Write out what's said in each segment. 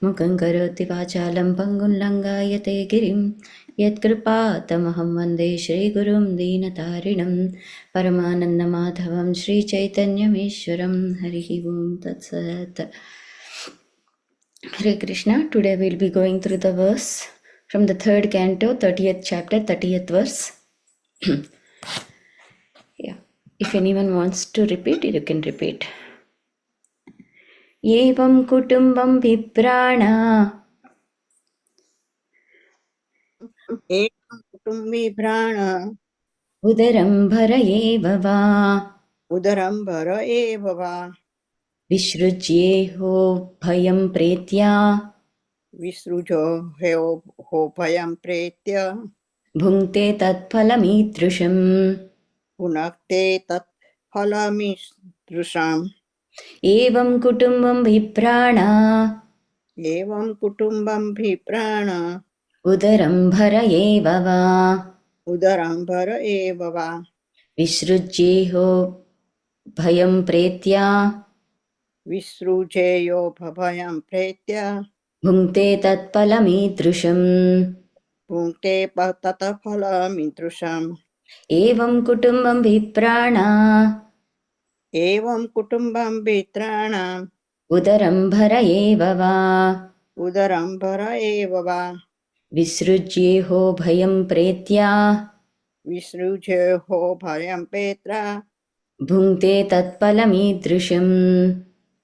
मुखं करोति वाचालं पङ्गुं लङ्घयते गिरिं यत्कृपातमहं वन्दे श्रीगुरुं दीनतारिणं परमानन्दमाधवं श्रीचैतन्यमीश्वरं हरिः ओं तत्सत्. Hare Krishna. Today we will be going through the verse from the third canto, 30th chapter, 30th verse. Yeah. If anyone wants to repeat, you can repeat. Evam kutumbam viprana एकं कुटुम्बी प्राण udaram bhara eva va उदरं भर एव वा vishrujyeho bhayam pretya विसृजो हो भयं प्रेत्य bhunkte tatphalamidrusham. पुनक्ते तत् फलमिदृशम्. Evam kutumbam viprana एवं कुटुम्बं प्राण udaram bhara eva va उदरं भर एव वा विसृज्येहो भयं प्रेत्या विसृजेयो भयं प्रेत्य भुङ्क्ते तत्फलमीदृशम्. भुङ्क्ते तत् फलमिदृशम्. एवं कुटुम्बं विप्राणा एवं कुटुम्बं वित्राण उदरं भर एव वा उदरं भर एव वा विसृज्येहो भयं प्रेत्या विसृजेहो भयं प्रेत्य भुङ्क्ते तत्फलमीदृशम्.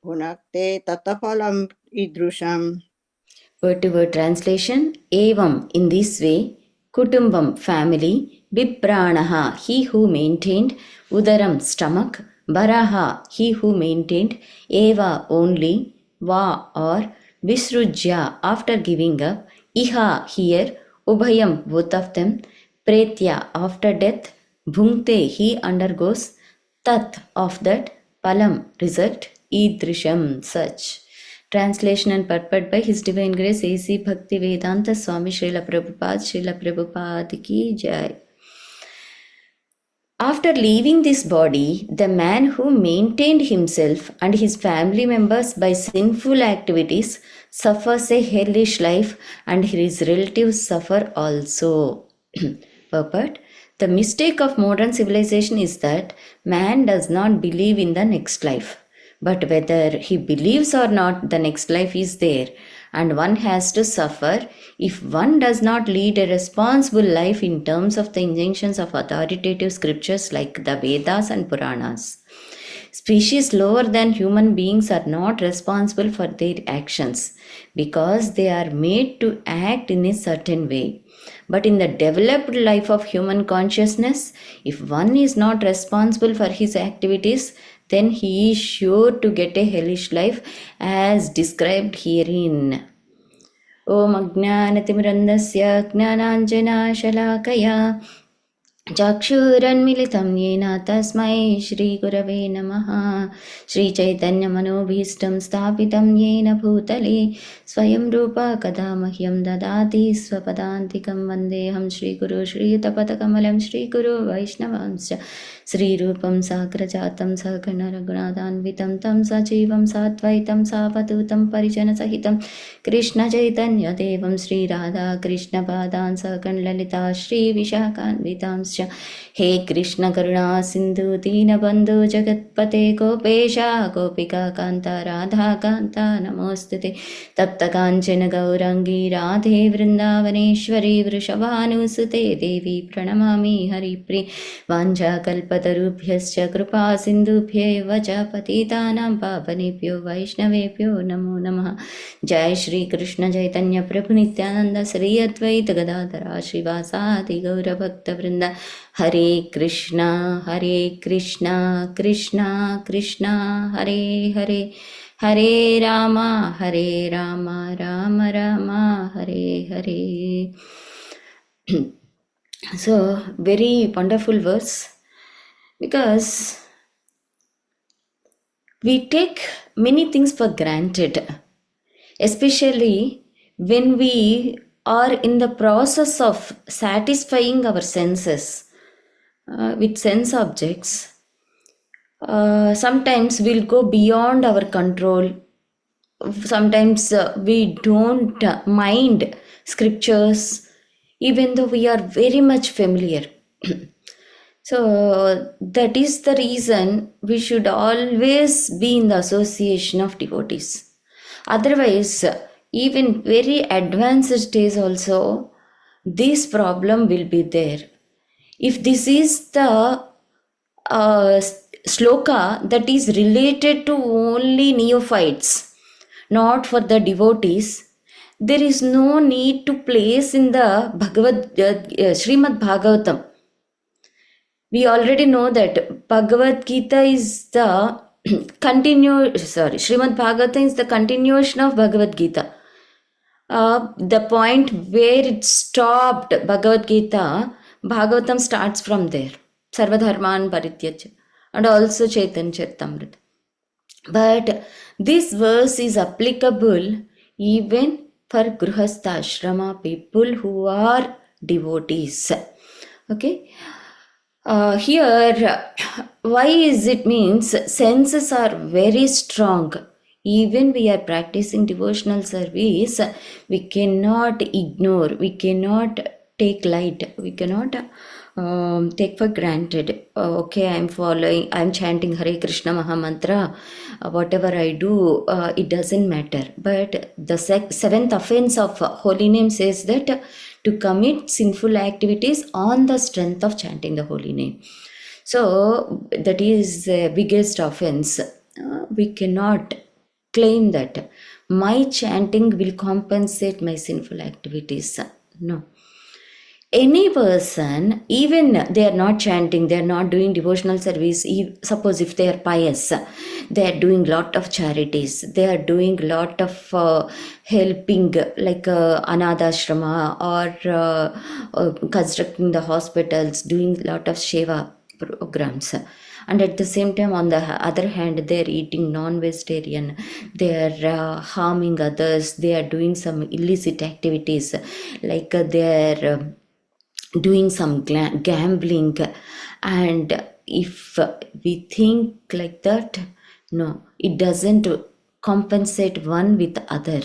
भुनक्ते तत् फलम् ईदृशम्. Word to word translation. Evam, in this way, kutumbam, family, vipranaha, he who maintained, udaram, stomach, bharaha, he who maintained, eva, only, va, or visrujya, after giving up, iha, here, ubhayam, both of them, pretya, after death, bhunkte, he undergoes, tat, of that, palam, result, idrisham, such. Translation and purport by His Divine Grace A.C. Bhaktivedanta Swami Srila Prabhupada ki jai. After leaving this body, the man who maintained himself and his family members by sinful activities suffers a hellish life, and his relatives suffer also. Purport. The mistake of modern civilization is that man does not believe in the next life. But whether he believes or not, the next life is there, and one has to suffer if one does not lead a responsible life in terms of the injunctions of authoritative scriptures like the Vedas and Puranas. Species lower than human beings are not responsible for their actions because they are made to act in a certain way. But in the developed life of human consciousness, if one is not responsible for his activities, then he is sure to get a hellish life as described herein. Om Ajnanatimrandasya Jnananjanashalakaya Chakshurunmilitam Yena Tasmai Shri Gurave Namaha. Shri Chaitanya Manobhishtam Sthapitam Yena Bhutale Swayam Rupa Kada Mahyam Dadati Swapadantikam Vandeham Shri Guru Shri Tapatakamalem Shri Guru Vaishnavamscha Sri Rupam Sagrajatam Sakana Raghunathanvitam Tam Sajivam Satvaitam Savadutam Parijana Sahitam Krishna Chaitanya Devam Sri Radha Krishna Padan Sakan Lalita Shri Vishakhanvitam He Krishna Karuna Sindhu Dinabandhu Jagatpate Gopesha Gopika Kanta Radha Kanta Namostute Tapta Kanchana Gaurangi Radhe Vrindavaneshwari Vrishabhanusute Devi Pranamami Haripri Vanja Kalpatarubhyascha Krupa Sindhubhye Vacha Patitanam Pavanebhyo Vaishnavebhyo Namo Namaha. Jai Shri Krishna Chaitanya Prabhu Nityananda Sri Advaita Gadadhara Srivasadi Gaura Bhakta Vrinda. Hare Krishna Krishna Krishna Hare Hare Hare Rama Rama Rama Hare Hare. So, very wonderful verse, because we take many things for granted, especially when we are in the process of satisfying our senses with sense objects. Sometimes we'll go beyond our control sometimes we don't mind scriptures, even though we are very much familiar. So that is the reason we should always be in the association of devotees. Otherwise, even very advanced days also, this problem will be there. If this is the sloka that is related to only neophytes, not for the devotees, there is no need to place in the Srimad Bhagavatam. We already know that Bhagavad Gita is the Srimad Bhagavatam is the continuation of Bhagavad Gita. The point where it stopped, Bhagavad Gita, Bhagavatam starts from there. Sarvadharman Parityaj, and also Chaitanya Charitamrita. But this verse is applicable even for Grihastha Ashrama people who are devotees. Okay. Here, why is it means senses are very strong. Even we are practicing devotional service, we cannot ignore, we cannot take light, we cannot take for granted. Okay, I am following, I am chanting Hare Krishna Mahamantra, whatever I do, it doesn't matter. But the seventh offense of holy name says that to commit sinful activities on the strength of chanting the holy name. So that is the biggest offense. We cannot claim that my chanting will compensate my sinful activities. No. Any person, even they are not chanting, they are not doing devotional service, suppose if they are pious, they are doing lot of charities, they are doing lot of helping, like anadashrama or constructing the hospitals, doing lot of seva programs. And at the same time, on the other hand, they are eating non-vegetarian, they are harming others, they are doing some illicit activities, like they are doing some gambling. And if we think like that, no, it doesn't compensate one with other.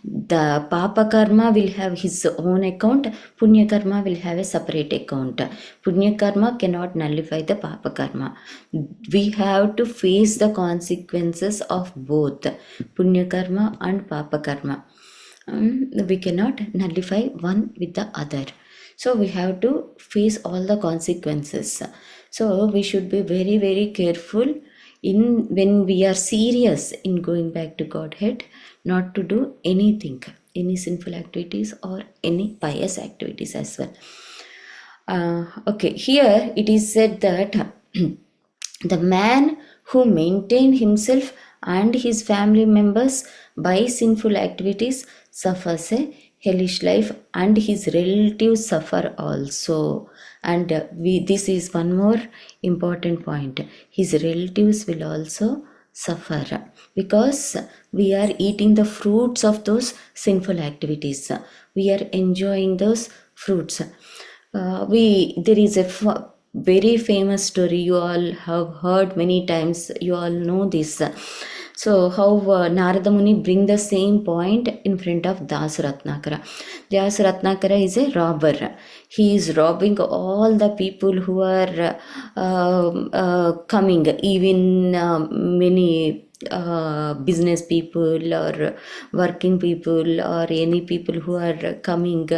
The papa karma will have his own account, punya karma will have a separate account. Punya karma cannot nullify the papa karma. We have to face the consequences of both punya karma and papa karma. We cannot nullify one with the other. So we have to face all the consequences. So we should be very, very careful in when we are serious in going back to Godhead, not to do anything, any sinful activities or any pious activities as well. Okay, here it is said that the man who maintained himself and his family members by sinful activities suffers a hellish life, and his relatives suffer also. And this is one more important point. His relatives will also suffer because we are eating the fruits of those sinful activities. We are enjoying those fruits. There is a very famous story you all have heard many times. You all know this. So how Narada Muni bring the same point in front of Das Ratnakara. Das Ratnakara is a robber. He is robbing all the people who are coming, even many business people or working people or any people who are coming,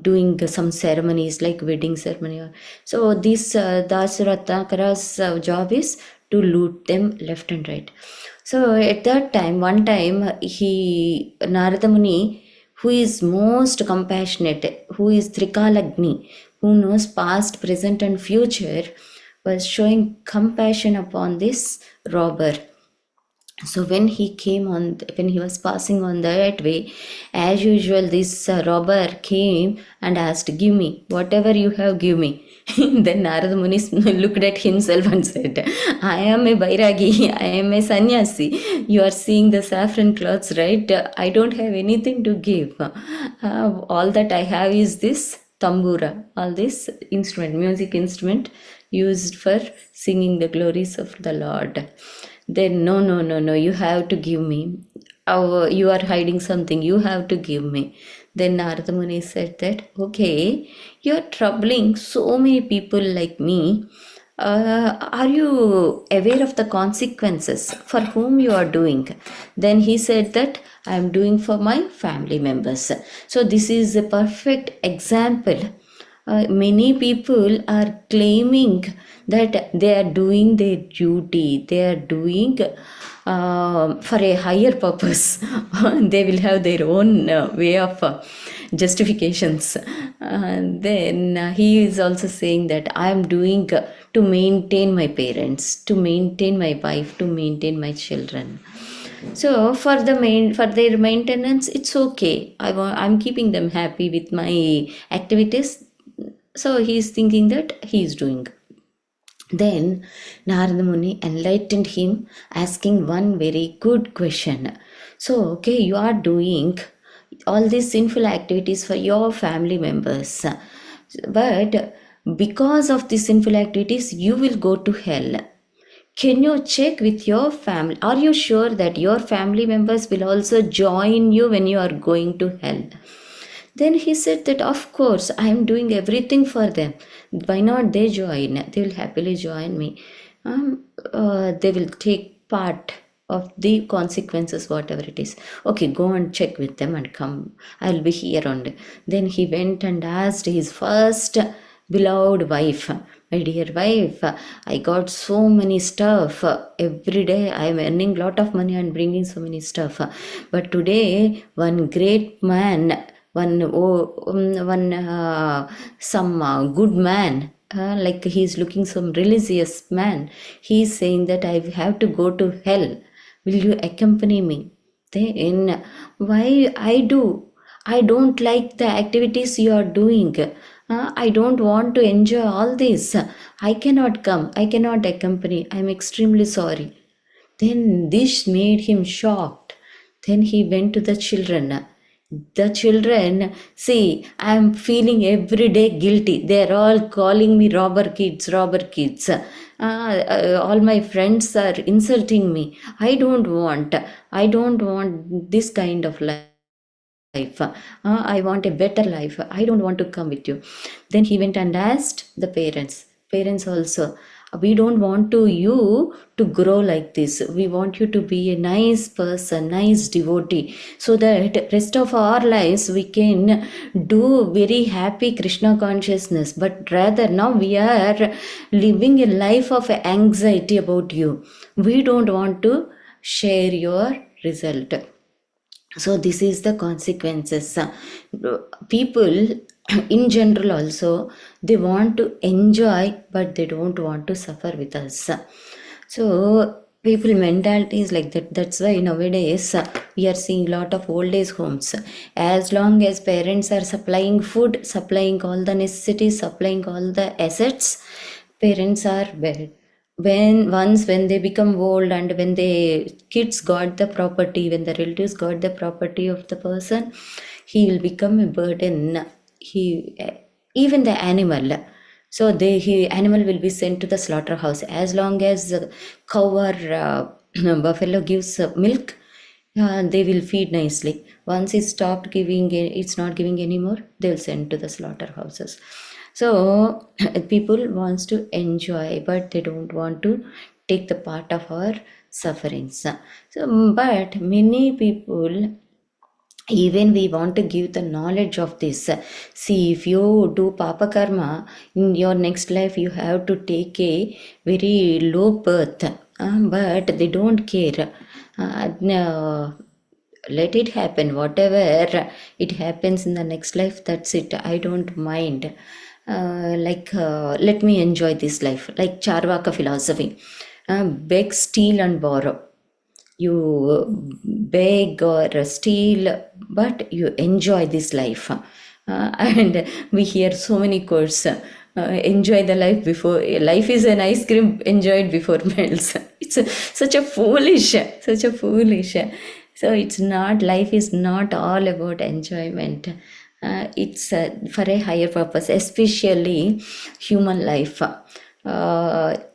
doing some ceremonies like wedding ceremony. So this Das Ratnakara's job is to loot them left and right. So at that time, one time, Narada Muni, who is most compassionate, who is Trikalagni, who knows past, present and future, was showing compassion upon this robber. So when he was passing on that way, as usual, this robber came and asked, "Give me whatever you have, give me." Then Narada Muni looked at himself and said, "I am a Bairagi, I am a sannyasi. You are seeing the saffron clothes, right? I don't have anything to give. All that I have is this tambura, all this instrument, music instrument used for singing the glories of the Lord." Then no, you have to give me. oh, you are hiding something, you have to give me. Then Narada Muni said that, okay, you are troubling so many people like me. Are you aware of the consequences for whom you are doing? Then he said that I am doing for my family members. So this is a perfect example. Many people are claiming that they are doing their duty, they are doing for a higher purpose. They will have their own way of justifications. Then he is also saying that I am doing to maintain my parents, to maintain my wife, to maintain my children. So for their maintenance, it's okay. I'm keeping them happy with my activities. So he is thinking that he is doing. Then Narada Muni enlightened him, asking one very good question. So, okay, you are doing all these sinful activities for your family members, but because of these sinful activities, you will go to hell. Can you check with your family? Are you sure that your family members will also join you when you are going to hell? Then he said that, of course, I am doing everything for them. Why not they join? They will happily join me. They will take part of the consequences, whatever it is. Okay, go and check with them and come. I'll be here only. Then he went and asked his first beloved wife, my dear wife, I got so many stuff. Every day I am earning lot of money and bringing so many stuff. But today, one great man, some good man, like he's looking some religious man, he's saying that I have to go to hell. Will you accompany me? Then why I don't like the activities you are doing. I don't want to enjoy all this. I cannot come. I cannot accompany. I am extremely sorry. Then this made him shocked. Then he went to the children. The children, see, I am feeling every day guilty. They are all calling me robber kids, robber kids. All my friends are insulting me. I don't want this kind of life. I want a better life. I don't want to come with you. Then he went and asked the parents also, we don't want you to grow like this. We want you to be a nice person, nice devotee, so that rest of our lives we can do very happy Krishna consciousness. But rather now we are living a life of anxiety about you. We don't want to share your result. So this is the consequences. People in general also, they want to enjoy but they don't want to suffer with us. So people mentality is like that. That's why nowadays we are seeing a lot of old age homes. As long as parents are supplying food, supplying all the necessities, supplying all the assets, parents are well. When they become old and when the kids got the property, when the relatives got the property of the person, he will become a burden. He even the animal. So he animal will be sent to the slaughterhouse. As long as the cow or buffalo gives milk, they will feed nicely. Once it stopped giving, it's not giving anymore, they'll send to the slaughterhouses. So people wants to enjoy, but they don't want to take the part of our sufferings. So, but many people, even we want to give the knowledge of this. See, if you do papa karma in your next life, you have to take a very low birth, but they don't care. No, let it happen, whatever it happens in the next life, that's it, I don't mind. Let me enjoy this life, like Charvaka philosophy. Beg, steal and borrow. You beg or steal, but you enjoy this life. And we hear so many quotes. Enjoy the life before life is an ice cream, enjoy it before melts. It's such a foolish. So it's not, life is not all about enjoyment. It's for a higher purpose, especially human life. But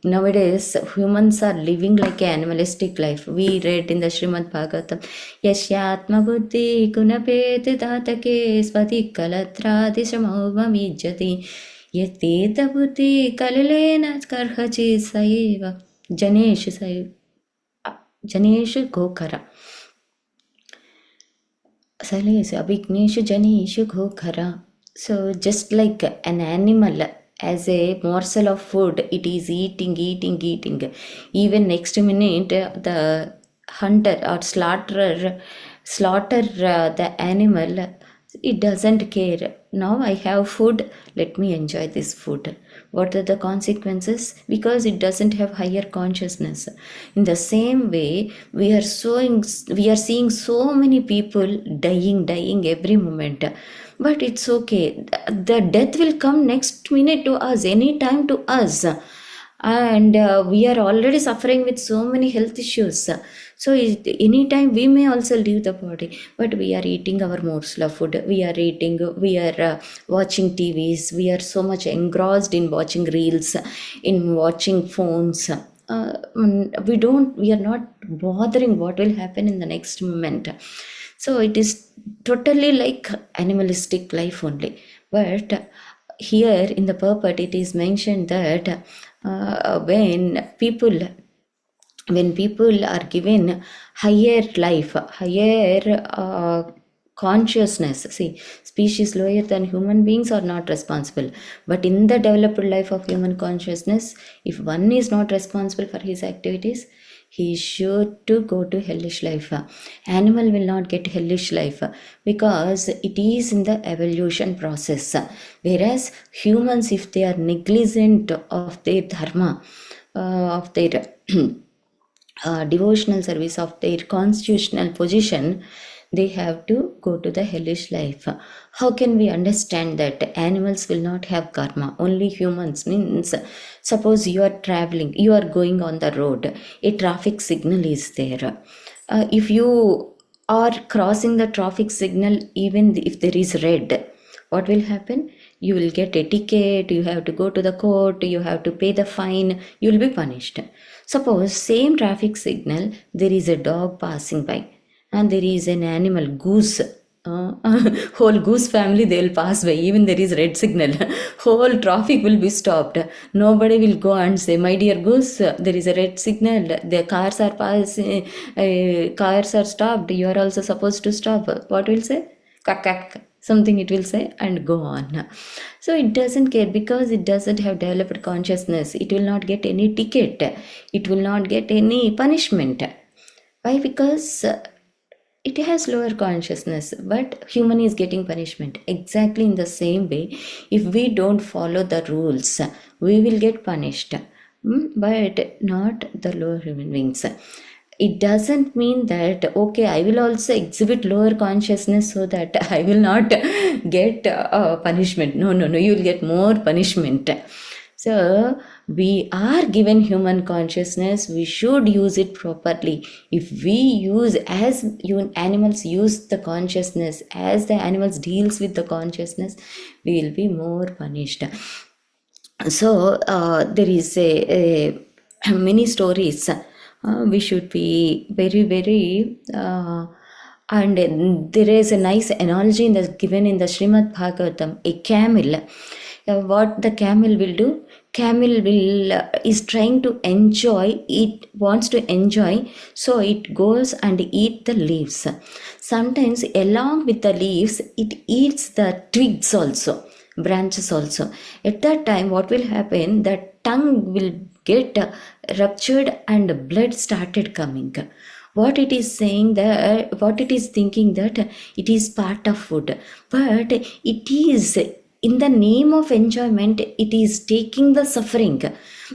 nowadays humans are living like an animalistic life. We read in the Srimad Bhagavatam, Yashyatma buddhi gunapeti datake svati kalatradi shamoma vijjati yateta buddhi kalilena karhachi saiva janeshu saiva janeshu gokara. Abhigneshu janeshu ghokara. So just like an animal, as a morsel of food, it is eating. Even next minute, the hunter or slaughter the animal. It doesn't care. Now I have food, let me enjoy this food. What are the consequences? Because it doesn't have higher consciousness. In the same way, we are seeing so many people dying every moment. But it's okay. The death will come next minute to us, any time to us. And we are already suffering with so many health issues. So anytime we may also leave the body, but we are eating our morsel of food. We are watching TVs. We are so much engrossed in watching reels, in watching phones. We are not bothering what will happen in the next moment. So it is totally like animalistic life only. But here in the purport, it is mentioned that when people are given higher life, higher consciousness. See, species lower than human beings are not responsible. But in the developed life of human consciousness, if one is not responsible for his activities, he is sure to go to hellish life. Animal will not get hellish life because it is in the evolution process. Whereas humans, if they are negligent of their dharma, of their devotional service, of their constitutional position, they have to go to the hellish life. How can we understand that animals will not have karma, only humans? Means, suppose you are traveling, you are going on the road, a traffic signal is there. If you are crossing the traffic signal, even if there is red, what will happen? You will get a ticket, you have to go to the court, you have to pay the fine, you will be punished. Suppose same traffic signal, there is a dog passing by and there is an animal, goose. Whole goose family, they will pass by, even there is red signal. Whole traffic will be stopped. Nobody will go and say, my dear goose, there is a red signal, the cars are passing, cars are stopped, you are also supposed to stop. What will say? Kak, something it will say and go on. So it doesn't care because it doesn't have developed consciousness. It will not get any ticket, it will not get any punishment. Why? Because it has lower consciousness, but human is getting punishment. Exactly in the same way, if we don't follow the rules, we will get punished. But not the lower human beings. It doesn't mean that, okay, I will also exhibit lower consciousness so that I will not get punishment. No, you will get more punishment. So we are given human consciousness, we should use it properly. If we use as animals use the consciousness, as the animals deals with the consciousness, we will be more punished. So there is a many stories. We should be very and there is a nice analogy given in the Srimad Bhagavatam. A camel, what the camel will do? Camel will is trying to enjoy. It wants to enjoy, so it goes and eat the leaves. Sometimes along with the leaves, it eats the twigs also, branches also. At that time, what will happen? The tongue will get ruptured and blood started coming. What it is saying that, what it is thinking that it is part of food, but it is in the name of enjoyment, it is taking the suffering,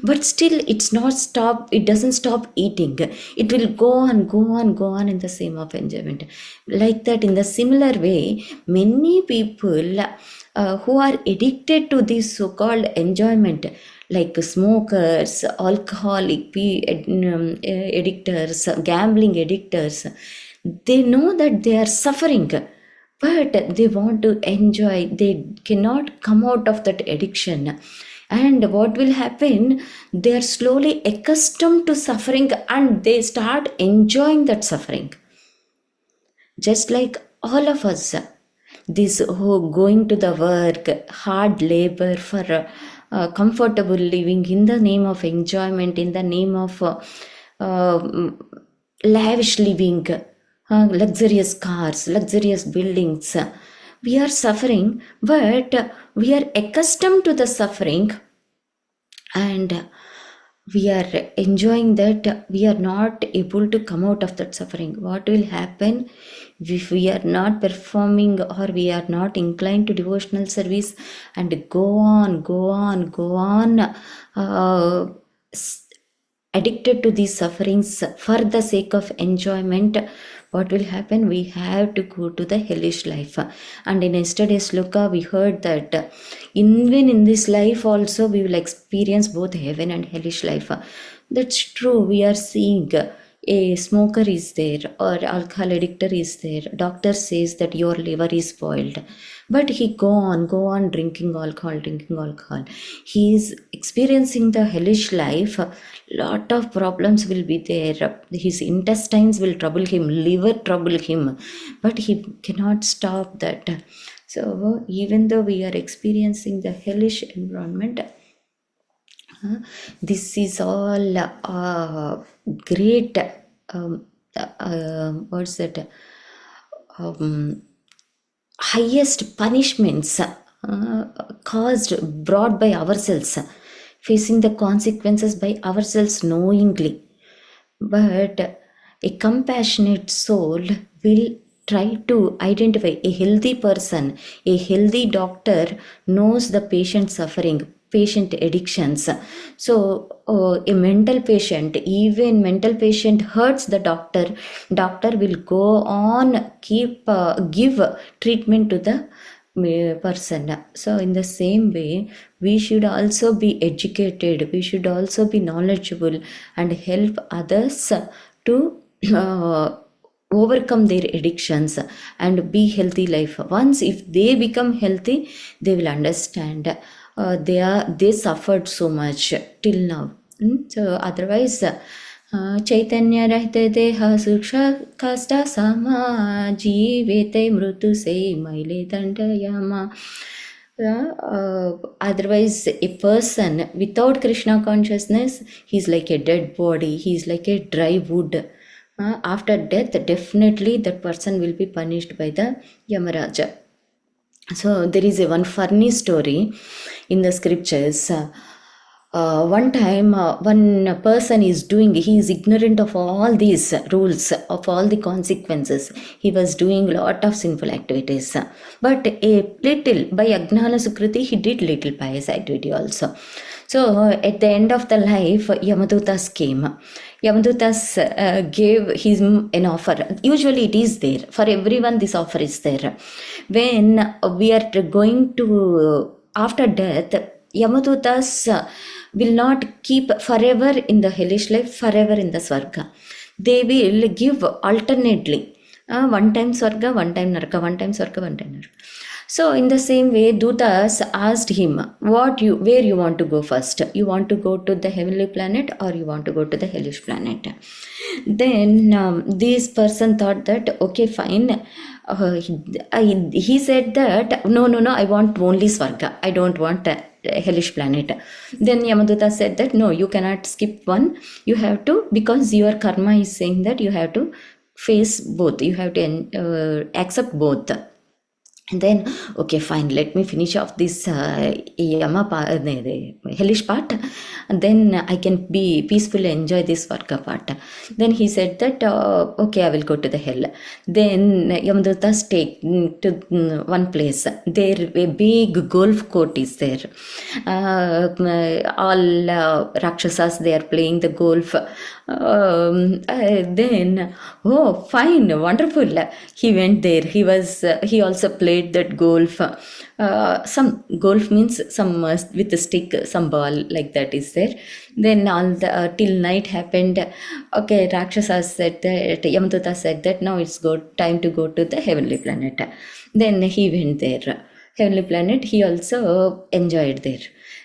but still it's not stop, it doesn't stop eating. It will go on in the same of enjoyment. Like that, in the similar way, many people who are addicted to this so-called enjoyment, like smokers, alcoholic addictors, gambling addictors, they know that they are suffering, but they want to enjoy. They cannot come out of that addiction. And what will happen? They are slowly accustomed to suffering and they start enjoying that suffering. Just like all of us, this whole going to the work, hard labor for comfortable living in the name of enjoyment, in the name of lavish living, luxurious cars, luxurious buildings. We are suffering, but we are accustomed to the suffering and we are enjoying that. We are not able to come out of that suffering. What will happen if we are not performing or we are not inclined to devotional service and go on addicted to these sufferings for the sake of enjoyment? What will happen? We have to go to the hellish life. And in yesterday's sloka, we heard that even in this life also we will experience both heaven and hellish life. That's true. We are seeing a smoker is there or alcohol addictor is there. Doctor says that your liver is spoiled, but he go on drinking alcohol. He is experiencing the hellish life. Lot of problems will be there. His intestines will trouble him, liver trouble him, but he cannot stop that. So even though we are experiencing the hellish environment, this is all great what's that highest punishments brought by ourselves, facing the consequences by ourselves knowingly. But a compassionate soul will try to identify a healthy person. A healthy doctor knows the patient suffering, patient addictions. So a mental patient, even mental patient hurts the doctor, doctor will go on give treatment to the person. So in the same way, we should also be educated, we should also be knowledgeable and help others to overcome their addictions and be healthy life. Once if they become healthy, they will understand they suffered so much till now. So otherwise चैतन्य रहते देह सुख कष्ट समा जीवेते मृत्यु से मैले दंड यमा. Otherwise a person without Krishna consciousness, he's like a dead body, he's like a dry wood. After death, definitely that person will be punished by the Yamaraja. So there is a one funny story in the scriptures. One time one person is he is ignorant of all these rules, of all the consequences. He was doing lot of sinful activities, but a little by Ajnana Sukriti he did little pious activity also. So at the end of the life, Yamadutas came. Yamadutas gave him an offer. Usually it is there. For everyone this offer is there. When we are going to, after death, Yamadutas will not keep forever in the hellish life, forever in the Swarga. They will give alternately. One time Swarga, one time Naraka, one time Swarga, one time Naraka. So in the same way, Dutas asked him, where you want to go first? You want to go to the heavenly planet or you want to go to the hellish planet? Then this person thought that, okay, fine. He said that, no, I want only Swarga. I don't want a hellish planet. Then Yamaduta said that, no, you cannot skip one. You have to, because your karma is saying that you have to face both. You have to accept both. And then, okay, fine, let me finish off this hellish part, and then I can be peacefully enjoy this Varga part. Then he said that, okay, I will go to the hell. Then Yamadutas take to one place. There a big golf court is there. All Rakshasas, they are playing the golf. Then, oh, fine, wonderful. He went there. He also played that golf. Some golf means some with a stick, some ball like that is there. Then all till night happened. Okay, Rakshasa said that, Yamaduta said that now it's time to go to the heavenly planet. Then he went there. heavenly planet, he also enjoyed there.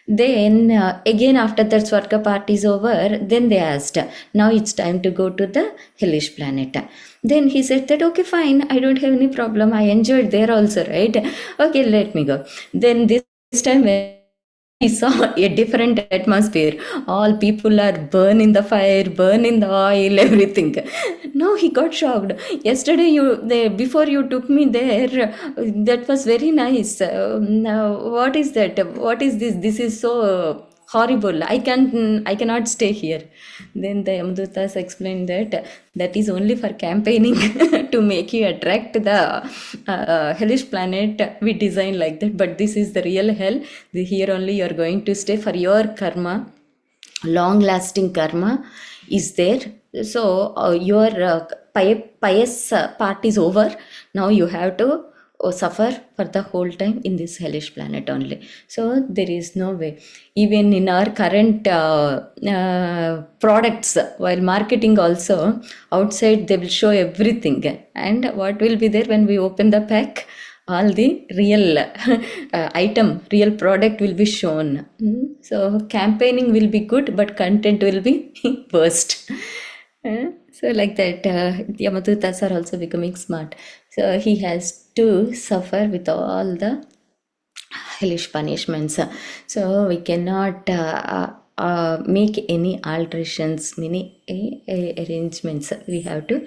Then again after that Swarga part is over, then they asked, now it's time to go to the hellish planet. Then he said that okay fine, I don't have any problem, I enjoyed there also, right? Okay, let me go. Then this time when he saw a different atmosphere, all people are burn in the fire, burn in the oil, everything. Now he got shocked. Yesterday before you took me there, that was very nice. Now what is that? What is this? This is so horrible. I cannot stay here. Then the Yamadutas explained that that is only for campaigning to make you attract the hellish planet. We design like that, but this is the real hell. Here only you are going to stay for your karma. Long lasting karma is there. So your pious part is over. Now you have to suffer for the whole time in this hellish planet only. So there is no way. Even in our current products, while marketing also, outside they will show everything. And what will be there when we open the pack? All the real item, real product will be shown. So campaigning will be good, but content will be worst. So like that, Yamadutas are also becoming smart. So he has to suffer with all the hellish punishments. So we cannot make any alterations, many arrangements. We have to.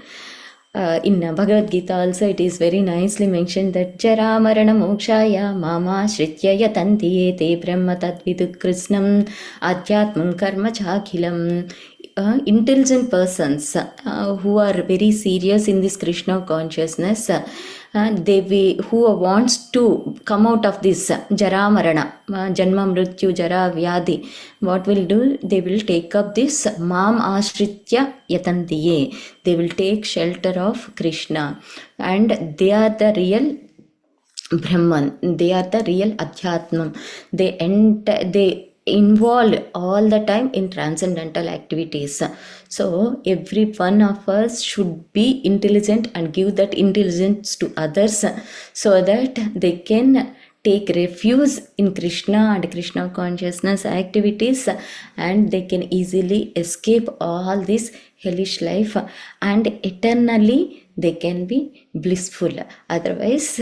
In Bhagavad Gita also it is very nicely mentioned that Jara Marana Mokshaya Mama Shritya Yatanti Te Brahma Tadvidu Krishnam Adhyatmam Karma Chakhilam. Intelligent persons who are very serious in this Krishna consciousness, who wants to come out of this Jara Marana, Janma Mrityu Jara Vyadi, what will do? They will take up this Mam Ashritya Yatantiye. They will take shelter of Krishna, and they are the real Brahman. They are the real Adhyatmam. They involved all the time in transcendental activities. So every one of us should be intelligent and give that intelligence to others so that they can take refuge in Krishna and Krishna consciousness activities, and they can easily escape all this hellish life, and eternally they can be blissful. Otherwise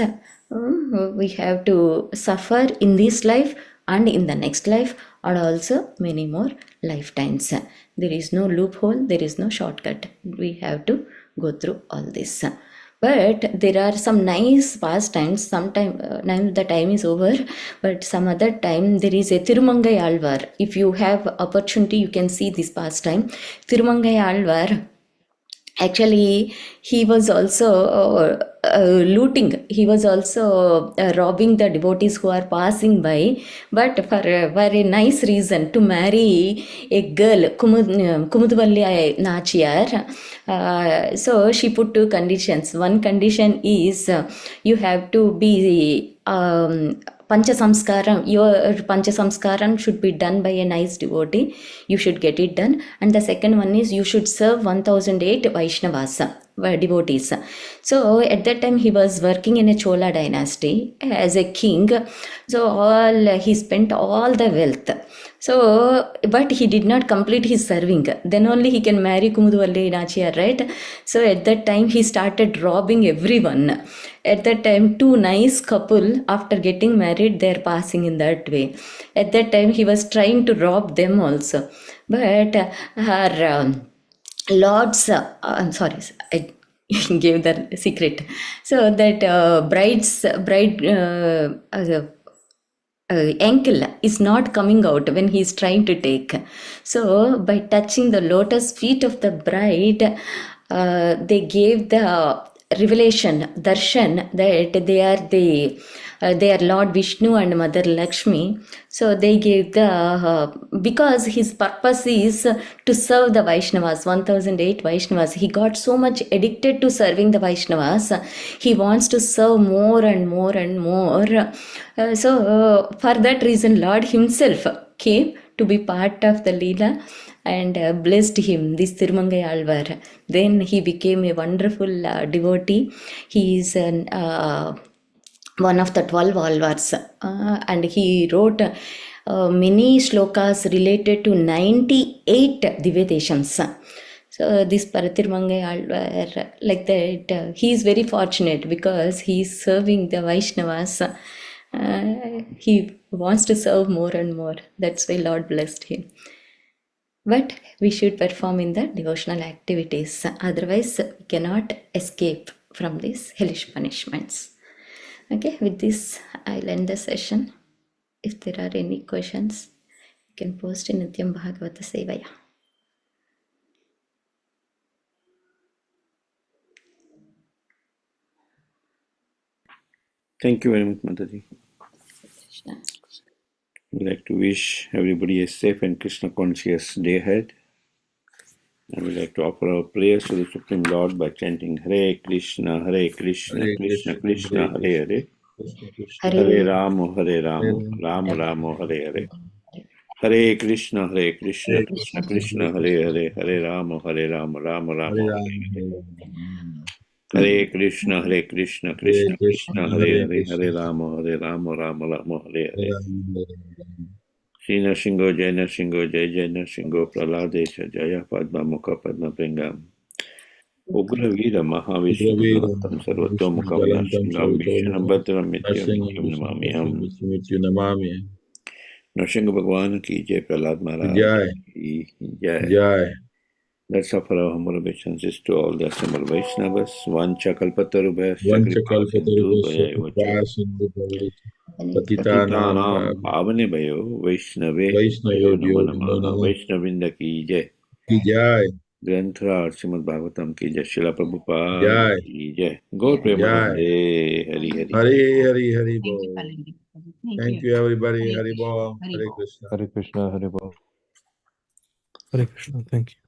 we have to suffer in this life and in the next life, and also many more lifetimes. There is no loophole, there is no shortcut. We have to go through all this. But there are some nice pastimes. Sometime now the time is over, but some other time there is a Thirumangai Alvar. If you have opportunity, you can see this pastime. Thirumangai Alvar, actually he was also looting, he was also robbing the devotees who are passing by, but for a very nice reason, to marry a girl, Kumuduvalli Nachiyar. So she put two conditions. One condition is you have to be Pancha Samskaram, your Pancha Samskaram should be done by a nice devotee. You should get it done. And the second one is you should serve 1008 Vaishnavas, devotees. So at that time he was working in a Chola dynasty as a king. So he spent all the wealth. So, but he did not complete his serving. Then only he can marry Kumuduvalli Nachiyar, right? So at that time he started robbing everyone. At that time, two nice couple, after getting married, they are passing in that way. At that time, he was trying to rob them also. But her lords, I'm sorry, I gave the secret. So that bride ankle is not coming out when he is trying to take. So by touching the lotus feet of the bride, they gave the revelation, darshan, that they are Lord Vishnu and Mother Lakshmi. So they gave because his purpose is to serve the Vaishnavas, 1008 Vaishnavas. He got so much addicted to serving the Vaishnavas. He wants to serve more and more and more. So for that reason, Lord himself came to be part of the Leela and blessed him, this Thirumangai Alvar. Then he became a wonderful devotee. He is an one of the 12 alvars, and he wrote many shlokas related to 98 Divyadeshams. So this Paratirmangai Alvar, like that, he is very fortunate because he is serving the Vaishnavas. He wants to serve more and more. That's why Lord blessed him. But we should perform in the devotional activities. Otherwise, we cannot escape from these hellish punishments. Okay, with this, I'll end the session. If there are any questions, you can post in Nityam Bhagavata Sevaya. Thank you very much, Mataji. Krishna. We'd like to wish everybody a safe and Krishna-conscious day ahead. And we'd like to offer our prayers to the Supreme Lord by chanting Hare Krishna, Krishna Krishna, Hare Hare. Hare Rama, Rama Rama, Hare Hare. Hare Krishna, Krishna Krishna, Hare Hare. Hare Rama, Rama Rama, Hare Hare. Hare Krishna, Krishna Krishna, Hare Hare. Hare Rama, Rama Rama, Hare Hare. Shri Nrsimha Jai Nrsimha Jai Jai Nrsimha Praladesha Jaya Padma Mukha Padma Pringam Ugra Veera Mahavishnu Gunatam Sarvato Mukha Vyashangam Vishnam Bhadram Nityam Namamyam Nrsimha Bhagwan ki Jai, Prahlad Maharaj ki Jai. Let's offer our humble obeisances to all the assembled Vaishnavas. Vancha kalpatarubhyascha kripa sindhu Patitanam Pavane Bhayo Vaishnave Namo Namaha. Vaishnavinda ki Jai. Granthra Srimad Bhagavatam ki Jai. Srila Prabhupada ki Jai. Gaur Premanande. Hari Hari. Hari Hari Bol. Thank you everybody. Hari Bol. Hare Krishna. Hare Krishna, Hare Bol. Hare Krishna. Thank you.